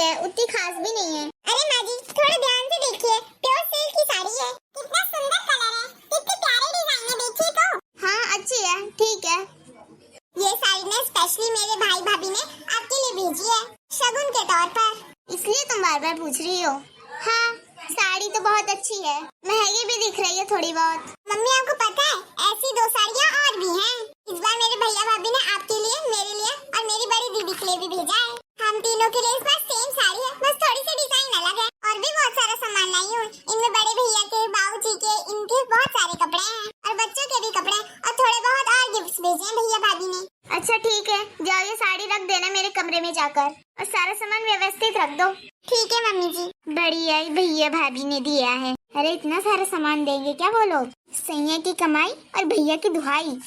है, उतनी खास भी नहीं है। अरे माँ जी थोड़ा ध्यान से देखिए, प्योर सिल्क की साड़ी है, कितना सुंदर कलर है, कितने प्यारे डिजाइन है, देखिए तो। हाँ अच्छी है, ठीक है। ये साड़ी ना स्पेशली मेरे भाई भाभी ने आपके लिए भेजी है, शगुन के तौर पर। इसलिए तुम बार बार पूछ रही हो? हाँ साड़ी तो बहुत अच्छी है, महंगी भी दिख रही है थोड़ी बहुत। मम्मी आपको पता है ऐसी 2 साड़ियाँ और भी हैं। इस बार मेरे भैया भाभी ने आपके लिए, मेरे लिए और मेरी बड़ी दीदी के लिए भी भेजा है। हम तीनों के लिए इस बार सेम साड़ी है, बस थोड़ी सी डिजाइन अलग है। और भी बहुत सारा सामान लाई हूँ, इनमें बड़े भैया के, बाबूजी के, इनके बहुत सारे कपड़े हैं और बच्चों के भी कपड़े और थोड़े बहुत और गिफ्ट्स भेजे हैं भैया भाभी ने। अच्छा ठीक है, जाओ ये साड़ी रख देना मेरे कमरे में जाकर और सारा सामान व्यवस्थित रख दो। ठीक है मम्मी जी। बढ़िया भैया भाभी ने दिया है। अरे इतना सारा सामान देंगे क्या वो लोग? सैया की कमाई और भैया की दुहाई।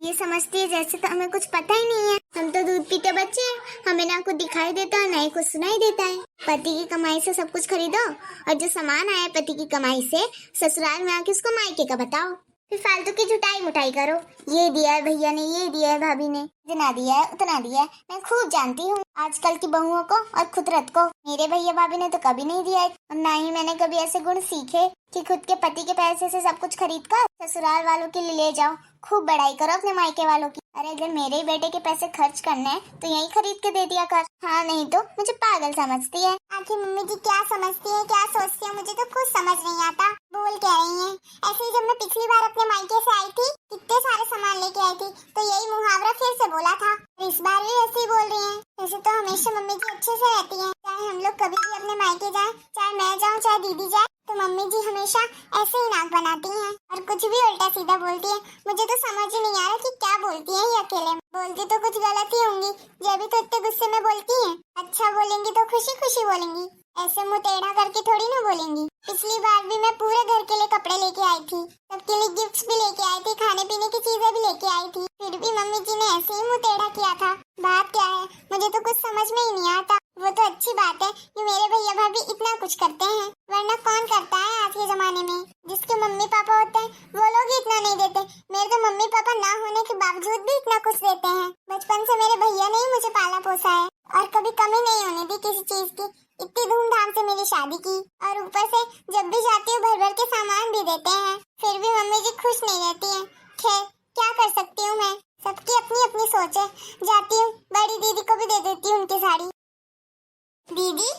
ये समझती है जैसे तो हमें कुछ पता ही नहीं है। हम तो दूध पीते बच्चे हैं, हमें ना कुछ दिखाई देता है ना ही कुछ सुनाई देता है। पति की कमाई से सब कुछ खरीदो और जो सामान आया पति की कमाई से ससुराल में आके उसको मायके का बताओ। फिर फालतू की जुटाई मुटाई करो, ये दिया है भैया ने, ये दिया है भाभी ने, जितना दिया है उतना दिया है। मैं खूब जानती हूँ आजकल की बहुओं को और खुदरत को। मेरे भैया भाभी ने तो कभी नहीं दिया है और ना ही मैंने कभी ऐसे गुण सीखे कि खुद के पति के पैसे से सब कुछ खरीद कर ससुराल वालों के लिए ले जाओ, खूब बड़ाई करो अपने मायके वालों की। अरे अगर मेरे ही बेटे के पैसे खर्च करने हैं तो यही खरीद के दे दिया कर। हाँ नहीं तो मुझे पागल समझती है। आखिर मम्मी जी क्या समझती है, क्या सोचती है, मुझे तो कुछ समझ नहीं आता। बोल कह रही हैं ऐसे ही। जब मैं पिछली बार अपने मायके से आई थी, कितने सारे सामान लेके आई थी, तो यही मुहावरा फिर से बोला था। इस बार भी ऐसे ही बोल रही हैं। वैसे तो हमेशा मम्मी जी अच्छे से रहती हैं, चाहे हम लोग कभी भी अपने मायके जाएं, चाहे मैं जाऊं चाहे दीदी जाए, तो मम्मी जी हमेशा ऐसे ही नाक बनाती हैं और कुछ भी उल्टा सीधा बोलती हैं। मुझे तो समझ ही नहीं आ रहा कि क्या बोलती हैं ये अकेले। बोलती तो कुछ गलत ही होंगी, जब भी तो इतने गुस्से में बोलती हैं। अच्छा बोलेंगी तो खुशी खुशी बोलेंगी, ऐसे मुंह टेढ़ा करके थोड़ी ना बोलेंगी। पिछली बार भी मैं पूरे घर के लिए कपड़े लेके आई थी, सबके लिए गिफ्ट्स भी लेके आई थी, खाने पीने की चीजें भी लेके आई थी, फिर भी मम्मी जी ने ऐसे ही मुंह टेढ़ा किया था। बात क्या है मुझे तो कुछ समझ में ही नहीं आता। वो तो अच्छी बात है कि मेरे भैया भाभी इतना कुछ करते हैं, वरना कौन करता है आज के जमाने में। जिसके मम्मी पापा होते हैं वो लोग ही इतना नहीं देते। मेरे तो मम्मी पापा ना होने के बावजूद भी इतना कुछ देते हैं। बचपन से मेरे भैया ने ही मुझे पाला पोसा है और कभी कमी नहीं होने दी किसी चीज की। इतनी धूमधाम से मेरी शादी की और ऊपर से जब भी जाती हूँ भर भर के सामान भी देते हैं, फिर भी मम्मी जी खुश नहीं रहती है। खैर क्या कर सकती हूँ मैं, सबकी अपनी अपनी सोच है। जाती हूँ बड़ी दीदी को भी दे देती हूँ उनकी साड़ी। दीदी,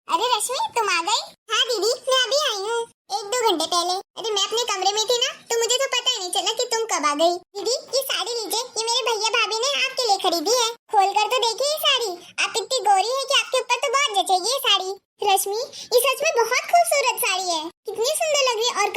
अरे रश्मि तुम आ गई? हाँ दीदी मैं अभी आई हूँ, 1-2 घंटे पहले। अरे मैं अपने कमरे में थी ना, तो मुझे तो पता ही नहीं चला कि तुम कब आ गई। दीदी ये साड़ी लीजिए, ये मेरे भैया भाभी ने आपके लिए खरीदी है। खोल कर तो देखिए ये साड़ी, आप इतनी गोरी है कि आपके ऊपर तो बहुत जचेगी ये साड़ी। रश्मि ये सच में बहुत खूबसूरत साड़ी है, कितनी सुंदर लग रही है और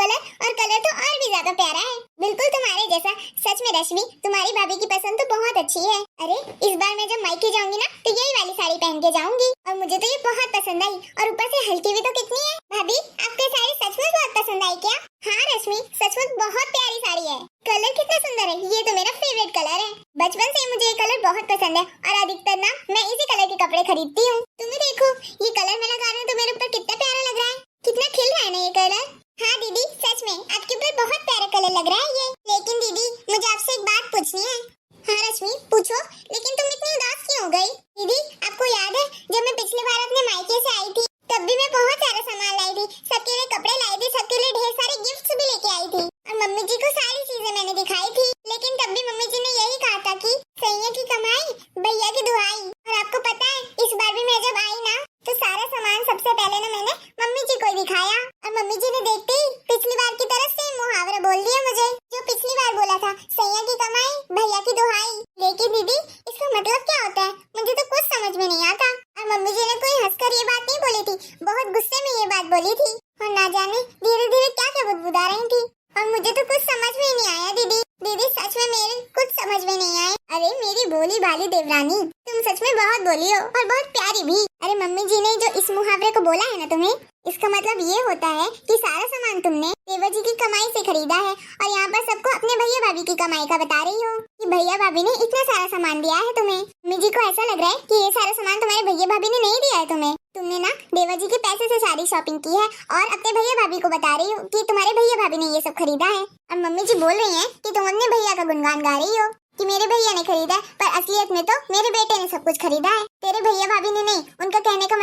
कलर तो और भी ज्यादा प्यारा है, बिल्कुल तुम्हारे जैसा। सच में रश्मि तुम्हारी भाभी की पसंद तो बहुत अच्छी है। अरे इस बार मैं जब मायके जाऊंगी ना तो यही वाली साड़ी पहन के जाऊंगी और मुझे तो ये बहुत पसंद आई और ऊपर से हल्की भी तो कितनी है। भाभी आपको साड़ी सच में बहुत पसंद आई क्या? हाँ रश्मि सच में बहुत प्यारी साड़ी है, कलर कितना सुंदर है, ये तो मेरा फेवरेट कलर है। बचपन से मुझे ये कलर बहुत पसंद है और अधिकतर ना मैं इसी कलर के कपड़े खरीदती हूँ। तुम्हें देखो ये कलर मैं लगा रही हूँ तो मेरे ऊपर कितना प्यारा लग रहा है, कितना खिल रहा है ना ये कलर। हाँ दीदी सच में आपके ऊपर बहुत प्यारा कलर लग रहा है ये। लेकिन दीदी मुझे आपसे एक बात पूछनी है। हाँ रश्मि पूछो, लेकिन तुम इतनी उदास क्यों हो गई? दीदी आपको याद है जब मैं पिछली बार अपने मायके से आई थी तब भी मैं बहुत सारा सामान लाई थी, सबके लिए कपड़े लाई थी, सबके लिए ढेर सारे गिफ्ट्स भी लेके आई थी और मम्मी जी को सारी चीजें मैंने दिखाई थी। लेकिन तब भी मम्मी जी ने यही कहा था कि सैया की कमाई भैया की दुहाई। और आपको पता है इस बार भी मैं जब आई ना तो सारा सामान सबसे पहले ना मैंने मम्मी जी को ही दिखाया और मम्मी जी ने देखते ही पिछली बार की तरह सेम मुहावरा बोल दिया मुझे जो पिछली बार बोला था, सैया की कमाई भैया की दुहाई। लेकिन दीदी इसका मतलब क्या होता है मुझे तो कुछ समझ में नहीं आता। और मम्मी जी ने कोई हंसकर ये बात नहीं बोली थी, बहुत गुस्से में ये बात बोली थी और ना जाने धीरे धीरे क्या क्या बुदबुदा रही थी और मुझे तो कुछ समझ में ही नहीं आया। दीदी दीदी सच में मेरे कुछ समझ में नहीं आए। अरे मेरी भोली भाली देवरानी तुम सच में बहुत बोली हो और बहुत प्यारी भी। अरे मम्मी जी ने जो इस मुहावरे को बोला है ना तुम्हें, इसका मतलब ये होता है कि सारा सामान तुमने देवर जी की कमाई से खरीदा है और यहाँ पर सबको अपने भैया भाभी की कमाई का बता रही हो कि भैया भाभी ने इतना सारा सामान दिया है तुम्हें। मम्मी जी को ऐसा लग रहा है कि ये सारा सामान तुम्हारे भैया भाभी ने नहीं दिया है तुम्हें, तुमने ना देवर जी के पैसे से सारी शॉपिंग की है और अपने भैया भाभी को बता रही हो कि तुम्हारे भैया भाभी ने ये सब खरीदा है। अब मम्मी जी बोल रही हैं कि तुम अपने भैया का गुणगान गा रही हो कि मेरे भैया ने खरीदा है, पर असलियत में तो मेरे बेटे ने सब कुछ खरीदा है, तेरे भैया भाभी ने नहीं। उनका कहने का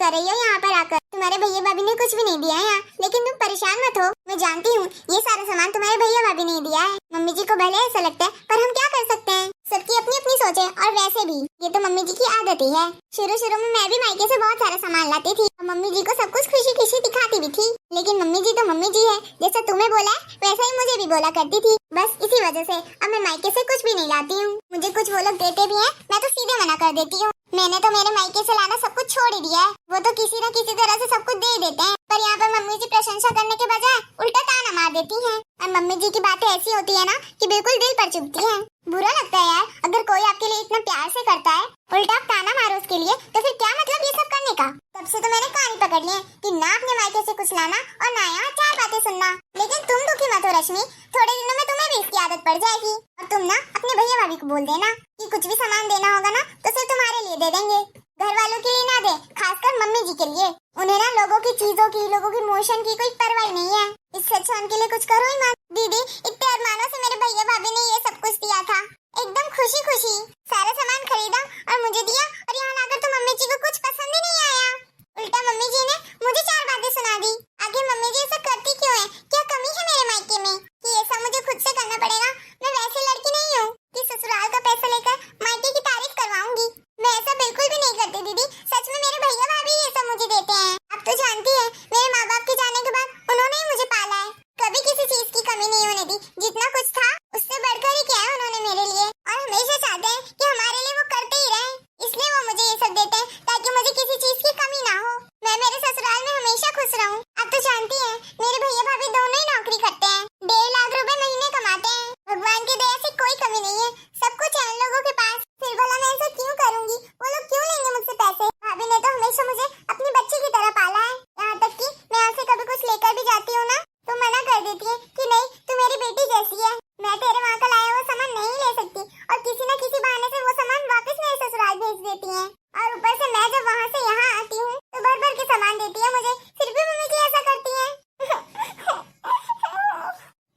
कर रही हो यहाँ पर आकर? तुम्हारे भैया भाभी ने कुछ भी नहीं दिया है यहाँ, लेकिन तुम परेशान मत हो। मैं जानती हूँ ये सारा सामान तुम्हारे भैया भाभी ने दिया है। मम्मी जी को भले ऐसा लगता है, पर हम क्या कर सकते हैं, सबकी अपनी अपनी सोच है। और वैसे भी ये तो मम्मी जी की आदत ही है। शुरू में मैं भी मायके से बहुत सारा सामान लाती थी, मम्मी जी को सब कुछ खुशी खुशी दिखाती भी थी। लेकिन मम्मी जी तो मम्मी जी है, जैसा तुम्हें बोला है वैसा ही मुझे भी बोला करती थी। बस इसी वजह से अब मैं मायके से कुछ भी नहीं लाती हूँ। मुझे कुछ वो लोग देते भी हैं, मैं तो सीधे मना कर देती हूँ। मैंने तो मेरे मायके से लाना सब कुछ छोड़ ही दिया है। वो तो किसी न किसी तरह से सब कुछ दे देते हैं, पर यहाँ पर मम्मी जी प्रशंसा करने के बजाय उल्टा ताना मार देती हैं। और मम्मी जी की बातें ऐसी होती है ना कि बिल्कुल दिल पर चुभती हैं। बुरा लगता है यार, अगर कोई आपके लिए इतना प्यार से करता है, उल्टा आप ताना मारो उसके लिए, तो फिर क्या मतलब ये सब करने का। तब से तो मैंने कान पकड़ लिए कि ना अपने मायके से कुछ लाना और ना यहाँ चार बातें सुनना। लेकिन तुम दुखी मत हो रश्मि, थोड़े दिनों में तुम्हें भी इसकी आदत पड़ जाएगी। और तुम ना अपने भैया भाभी को बोल देना कि कुछ भी सामान देना होगा ना तो सिर्फ तुम्हारे लिए दे देंगे, घर वालों के लिए ना दे, खासकर मम्मी जी के लिए। उन्हें ना लोगों की चीजों की, लोगों की मोशन की कोई परवाह नहीं है। इससे अच्छा उनके लिए कुछ करो ही मत। दीदी इतने अरमानों से मेरे भैया भाभी ने ये सब कुछ दिया था, एकदम खुशी खुशी सारा सामान खरीदा और मुझे दिया, और यहाँ लाकर तो मम्मी जी को कुछ पसंद ही नहीं आया। उल्टा मम्मी जी ने मुझे चार बातें सुना दी। आखिर मम्मी जी ऐसा करती क्यों है? क्या कमी है मेरे मायके में कि ऐसा मुझे खुद से करना पड़ेगा? मैं वैसी लड़की नहीं हूँ कि ससुराल का पैसा लेकर मायके की तारीफ करवाऊंगी। मैं ऐसा बिल्कुल भी नहीं करती दीदी, सच में मेरे भैया भाभी ये सब मुझे देते हैं। अब तो जानती है मेरे माँ बाप के जाने के बाद उन्होंने ही मुझे पाला है, कभी किसी चीज की कमी नहीं होने दी। जितना कुछ था उससे बढ़कर ही किया है उन्होंने मेरे लिए, और हमेशा चाहते हैं कि हमारे लिए वो करते ही रहे। इसलिए वो मुझे ये सब देते हैं ताकि मुझे किसी चीज की कमी ना हो, मैं मेरे ससुराल में हमेशा खुश रहूं। अब तो जानती है मेरे भैया भाभी दोनों ही नौकरी करते हैं, 1.5 लाख रुपए महीने कमाते हैं। भगवान की दया से कोई कमी नहीं है, सब कुछ है उन लोगों के पास। फिर भला मैं ऐसा क्यों करूंगी? वो लोग क्यों लेंगे मुझसे पैसे? भाभी ने तो हमेशा मुझे अपनी बच्ची की तरह पाला है। यहाँ तक कि मैं यहाँ से कभी कुछ लेकर भी जाती हूँ ना तो मना कर देती है कि नहीं तू मेरी बेटी जैसी है, मैं तेरे वहाँ का लाया हुआ सामान नहीं ले सकती, और किसी न किसी बहाने से वो सामान वापस मेरे ससुराल भेज देती हैं। और ऊपर से मैं जब वहाँ से यहाँ आती हूँ तो भर भर के सामान देती है मुझे, फिर भी मम्मी जी ऐसा करती हैं।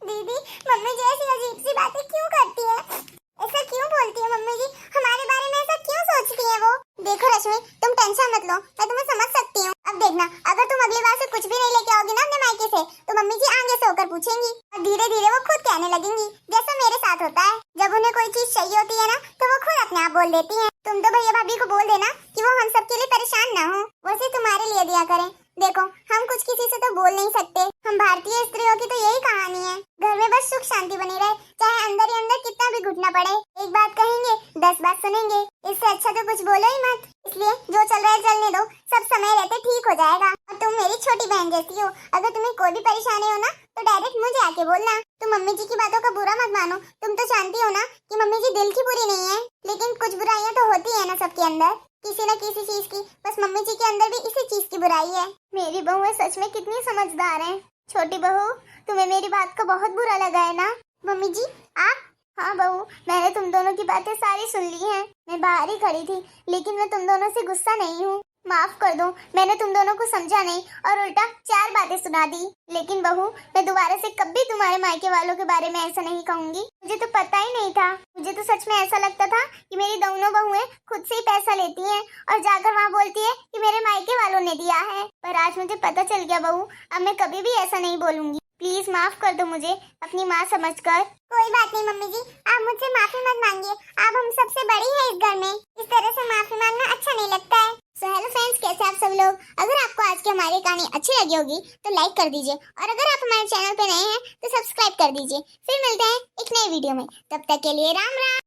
दीदी मम्मी जी ऐसी अजीब सी बातें क्यों करती है? ऐसा क्यों बोलती है मम्मी जी? हमारे बारे में ऐसा क्यों सोचती है वो? देखो रश्मि तुम टेंशन मत लो, मैं तुम्हें समझ सकती हूँ। अब देखना अगर तुम अगली बार से कुछ भी नहीं लेके आओगी ना अपने मायके से, तो मम्मी जी आगे से होकर पूछेंगी, और धीरे धीरे वो खुद कहने लगेंगी, जैसा मेरे साथ होता है। जब उन्हें कोई चीज चाहिए होती है ना तो वो खुद अपने आप बोल देती है। तुम तो भैया भाभी को बोल देना कि वो हम सब के लिए परेशान ना हो, वो सिर्फ तुम्हारे लिए दिया करें। देखो हम कुछ किसी से तो बोल नहीं सकते, हम भारतीय स्त्रियों की तो यही कहानी है, घर में बस सुख शांति बनी रहे, चाहे अंदर ही अंदर कितना भी घुटना पड़े। एक बात कहेंगे 10 बात सुनेंगे, इससे अच्छा तो कुछ बोलो ही मत। इसलिए जो चल रहा है चलने दो, सब समय रहते ठीक हो जाएगा। और तुम मेरी छोटी बहन जैसी हो, अगर तुम्हें कोई भी परेशानी हो ना तो डायरेक्ट मुझे आके बोलना। तुम मम्मी जी की बातों का बुरा मत मानो, तुम तो जानती हो ना कि मम्मी जी दिल की बुरी नहीं है, लेकिन कुछ बुराइयां तो होती है ना सबके अंदर, किसी न किसी चीज की। बस मम्मी जी के अंदर भी इसी चीज की बुराई है। मेरी बहू है सच में कितनी समझदार है। छोटी बहू तुम्हें मेरी बात का बहुत बुरा लगा है ना? मम्मी जी आप? हाँ बहू, मैंने तुम दोनों की बातें सारी सुन ली हैं। मैं बाहर ही खड़ी थी, लेकिन मैं तुम दोनों से गुस्सा नहीं हूँ। माफ कर दो, मैंने तुम दोनों को समझा नहीं और उल्टा 4 बातें सुना दी। लेकिन बहू मैं दोबारा से कभी तुम्हारे मायके वालों के बारे में ऐसा नहीं कहूंगी। मुझे तो पता ही नहीं था, मुझे तो सच में ऐसा लगता था कि मेरी दोनों बहुएं खुद से ही पैसा लेती हैं और जाकर वहाँ बोलती है कि मेरे मायके वालों ने दिया है। पर आज मुझे पता चल गया बहू, अब मैं कभी भी ऐसा नहीं बोलूंगी। प्लीज माफ कर दो मुझे अपनी माँ समझकर। कोई बात नहीं मम्मी जी, आप मुझसे माफी मत मांगिए, आप हम सबसे बड़ी है इस घर में, इस तरह से माफी मांगना अच्छा नहीं लगता है। सो हेलो फ्रेंड्स, कैसे आप सब लोग? अगर आपको आज की हमारी कहानी अच्छी लगी होगी तो लाइक कर दीजिए, और अगर आप हमारे चैनल पे नए हैं तो सब्सक्राइब कर दीजिए। फिर मिलते हैं एक नए वीडियो में, तब तक के लिए राम राम।